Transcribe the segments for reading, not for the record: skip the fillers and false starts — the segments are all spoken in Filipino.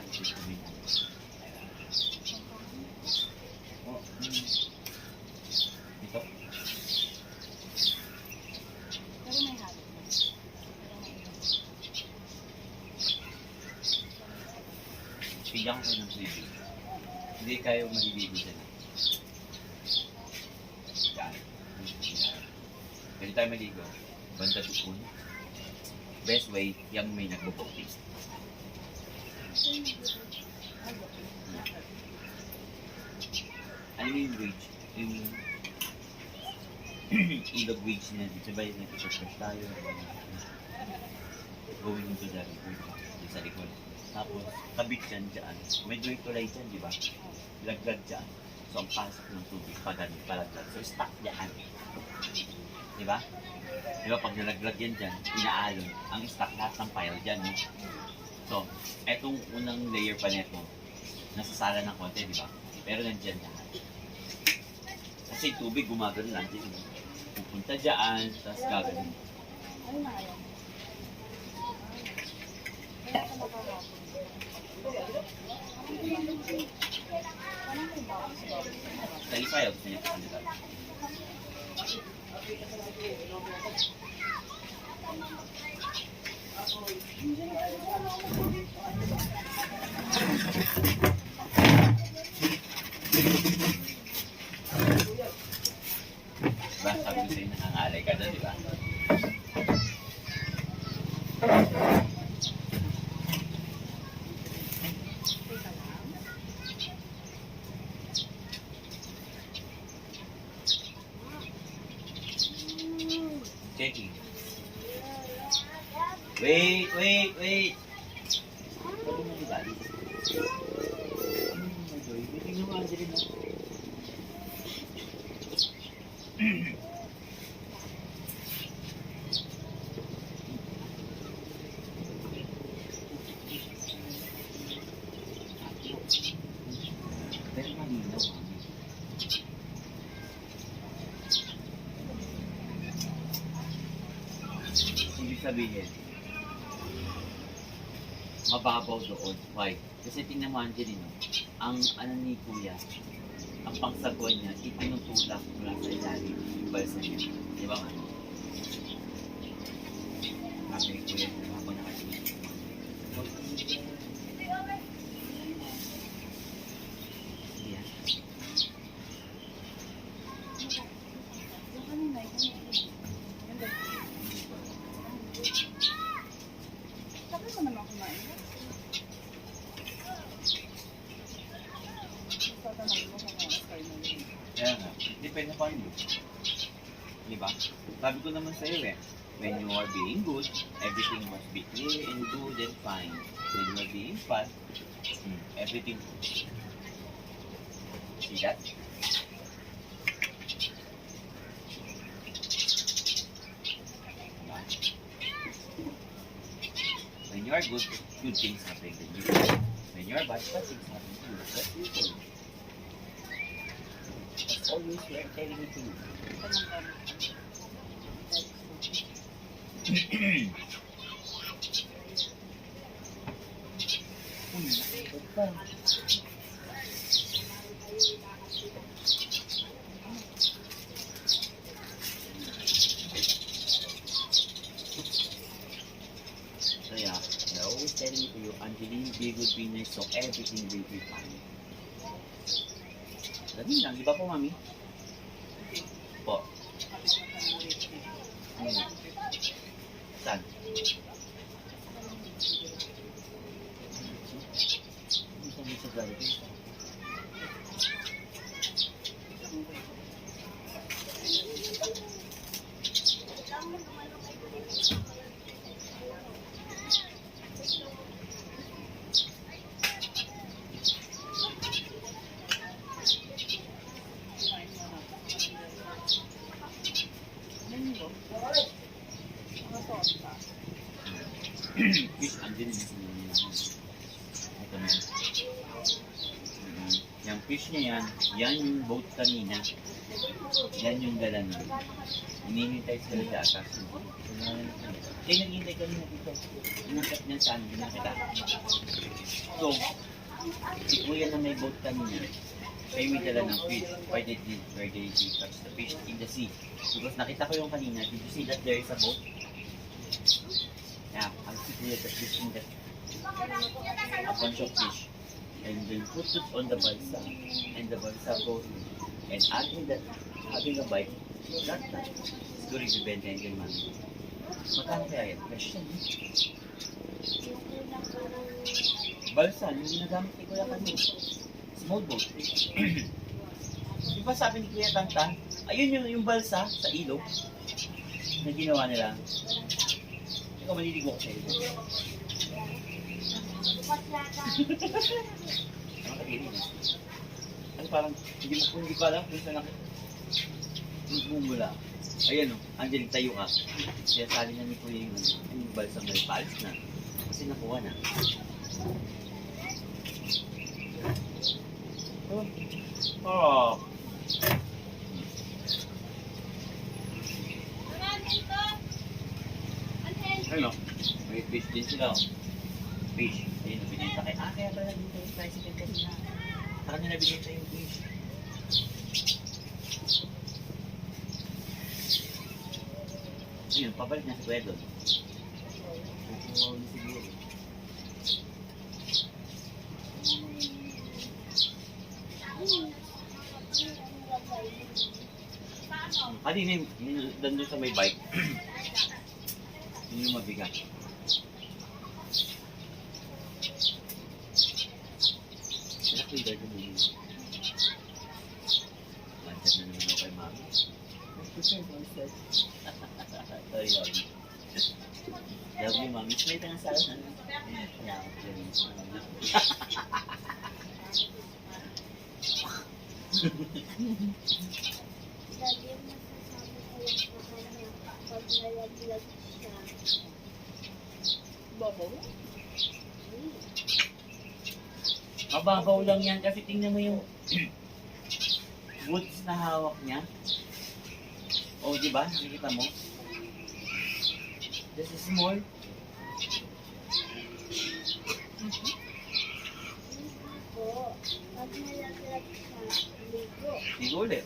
Oh, ito. Pero may habit na. Bigyan ko kayo ng tubig. Hindi kayo maliligo dyan. Yan. Pwede tayo maligo. Banda tukun. Best way, yung may nagbo-boating. Ano yung bridge? Yung ilog bridge na dito ba yung nagpo-fresh tayo? Going into the river. Yung sa likod. Tapos, kabit yan dyan. May doing tulay dyan, di ba? Laglag dyan. So, ang pasok ng tubig, pagano'n, palaglag. So, stuck dyan. Di ba? Di ba, pag nalaglag yan dyan, inaalon. Ang stuck lahat ng pile dyan, no? So, etong unang layer pa neto, nasasala ng konti, di ba? Pero nandyan lahat. Kasi tubig, gumagano lang dyan. Pupunta dyan, tapos gagano. Ano na yan? Kaya ka nakahapon. Parang may bawas sa bawas. Sa isayaw, gusto niya kanila. Diba? Sabi ko sa'yo, nangangalay ka doon, di ba? Checking. Wait. Pwede mo ibali. Tingnan mo, Angelina. Pero malinaw, mami. Ibig sabihin, mababaw doon. Why? Kasi tingnan mo, Angelina, ang ano ni Kuya, ang pangsagwan niya, itinutulak mula sa ilalim yung balsa niya. Di ba nga? Sabi ni Kuya, ako nakasinig. Yan. Yung kanina, yung ganda. Sabi mo naman kumain. Tatanong mo kung ano style mo yun. Kaya nga, depende pa rin. Di ba? Sabi ko naman sa'yo when you are being good, everything must be clear and good and fine. When you are being fast, everything good. See that? Diba? When you are good, good things happen to you. When you are bad things happen to you. That's people. That's always we are telling it to you. Tanong kami. Kaya, they're always telling it to you, Angeline, be good, be nice, so everything will be fine. Ganun lang, di ba po, mami? Po. Saan? Saan sa garden? Fish, andyan yung ito na. Yung fish niya yan yung boat kanina. Yan yung dala na. Hinihintay sila sa atas. Naghihintay kanina dito. Inakit niya saan, nakita. So, si kuya na may boat kanina, siya yung may dala ng fish. Where did he catch the fish? In the sea. Because nakita ko yung kanina, did you see that there is a boat? Yeah, ang si kuya that fish in the a bunch of fish. And then put it on the balsa. And the balsa goes and having a bite. That time, siguro ibibenta yun kay mami. Magkano kaya yan? Fresh yan. Balsa, yung ginagamit ni Kuya kanina. Small boat. Di ba sabi ni Kuya Tantan, ayun yung balsa sa ilog na ginawa nila. Ikaw maliligo ko sa ilog. Ano kainin? Ano parang, hindi ko alam kung saan mula. Ayan o, Angelic, tayo ka. Kaya sali na ni Kuya yung balsa may paalis na. Kasi nakuha na. Oh. Ano? May fish din sila. Fish. Ayun, binenta kay... kaya pala dito yung tricycle kanina. Sa kanila binenta yung fish. Ayun, pabalik na si Kuya doon. Siguro. Kanina yung doon sa may bike. Yun yung mabigat. Kaya ko yung dito muna. Lantan na naman ako kay mami. Sorry, Lord. Love you, mami. Smile ka nga sa akin. Yeah, Babaw? mababaw lang yan kasi tingnan mo yung woods na hawak niya. O, di ba? Nakikita mo? This is small. Ligo ulit.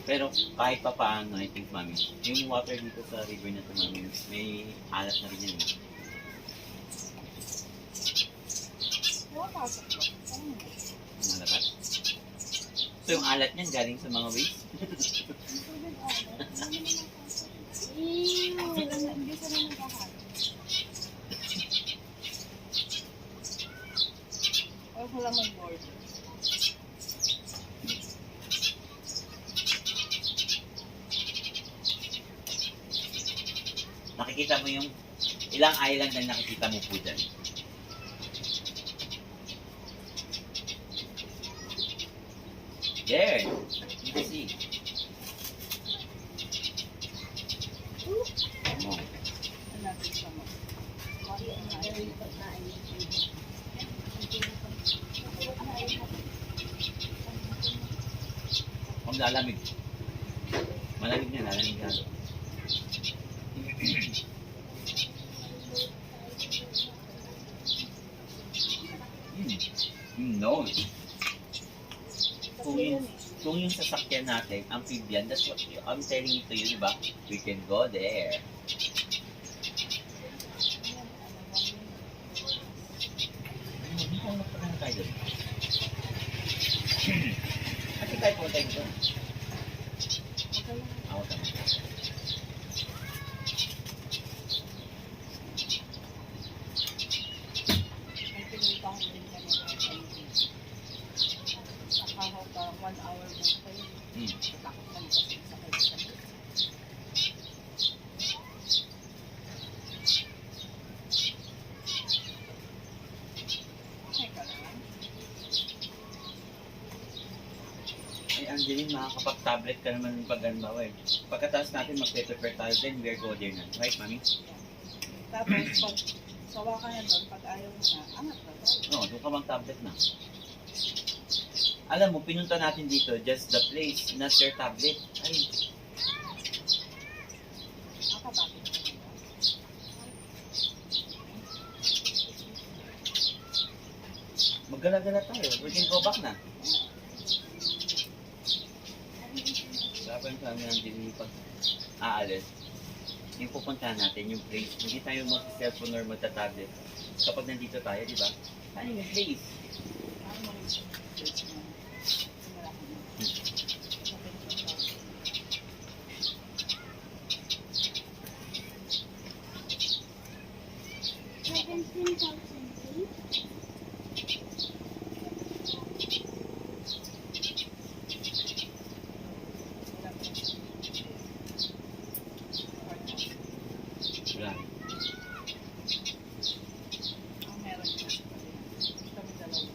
Pero kahit pa paano, I think, mami, yung water dito sa river na ito, mami, may alat na rin yan. Nakapasok ba? Malakas. So yung alat niyan galing sa mga waste? Hindi sa rin nagkakahat. Huwag mo lang mag-board. Nakikita mo yung ilang island na nakikita mo po dyan. There! You can see. Oh. Hanapin siya mo. Kung lalamig. Malamig na, lalamig na. No. Kung yung sasakyan natin, amphibian, that's what I'm telling you to you, diba? We can go there. Hindi ko magpapagano tayo doon. Kasi tayo po tayo doon. Ako naman. May pinutang din kami ng Chinese. Nakahaw parang 1 hour mo kayo. Takot man kasi sa kayo. Teka lang. Eh, Angeline, makakapag-tablet ka naman pag ano ba, eh. Pagkatapos natin mag-prepare tayo, then we're go there na. Right, mami? Tapos pag sawa ka na doon, pag ayaw mo na, angat na tayo. No, doon ka mag-tablet na. Alam mo, pinunta natin dito, just the place, not your tablet. Ay. Gala-gala tayo. We can go back na. Dapat yung kami nandito pag aalis. Yung pupuntahan natin, yung place. Hindi tayo mag-cellphone or magta-tablet. Kapag nandito tayo, di ba? Ano yung place? Ano mo yung place mo? Wala ko na. Wala. Ang meron niya. Kami dalawa.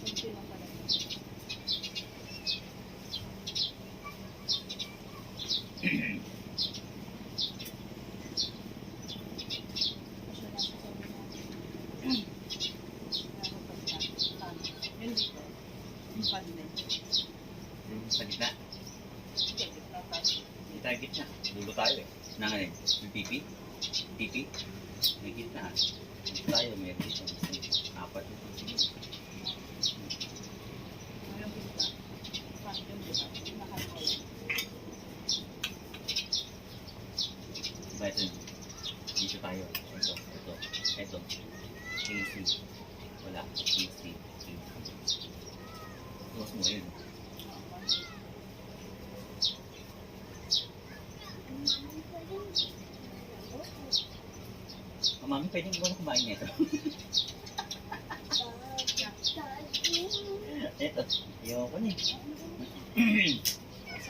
Kunti lang pala. Kasi nasa sabi niya. Yun dito. Yung padlet. Yung sa gitna. Sige, gitna tayo. Hindi tayo gitna. Dulo tayo eh. Nanganin. Yung pipi. Pipi. May gitna. Dito tayo. May dito. Apat yung pipi. Ngayon dito. Pan, yun dito. Nakakoy. Diba ito yun? Dito tayo. Ito. Ito. Ito. AC. Wala. AC. Close mo yun. Mami, pwede mo na kumain nito. Ito. Iyaw ko niya. Sa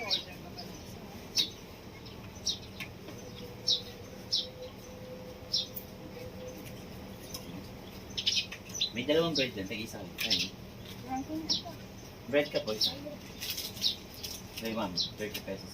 order ka pala. May dalawang bread dyan. Tag-isa. Ay. Bread ka po isa. Ay, ma'am. 30 pesos.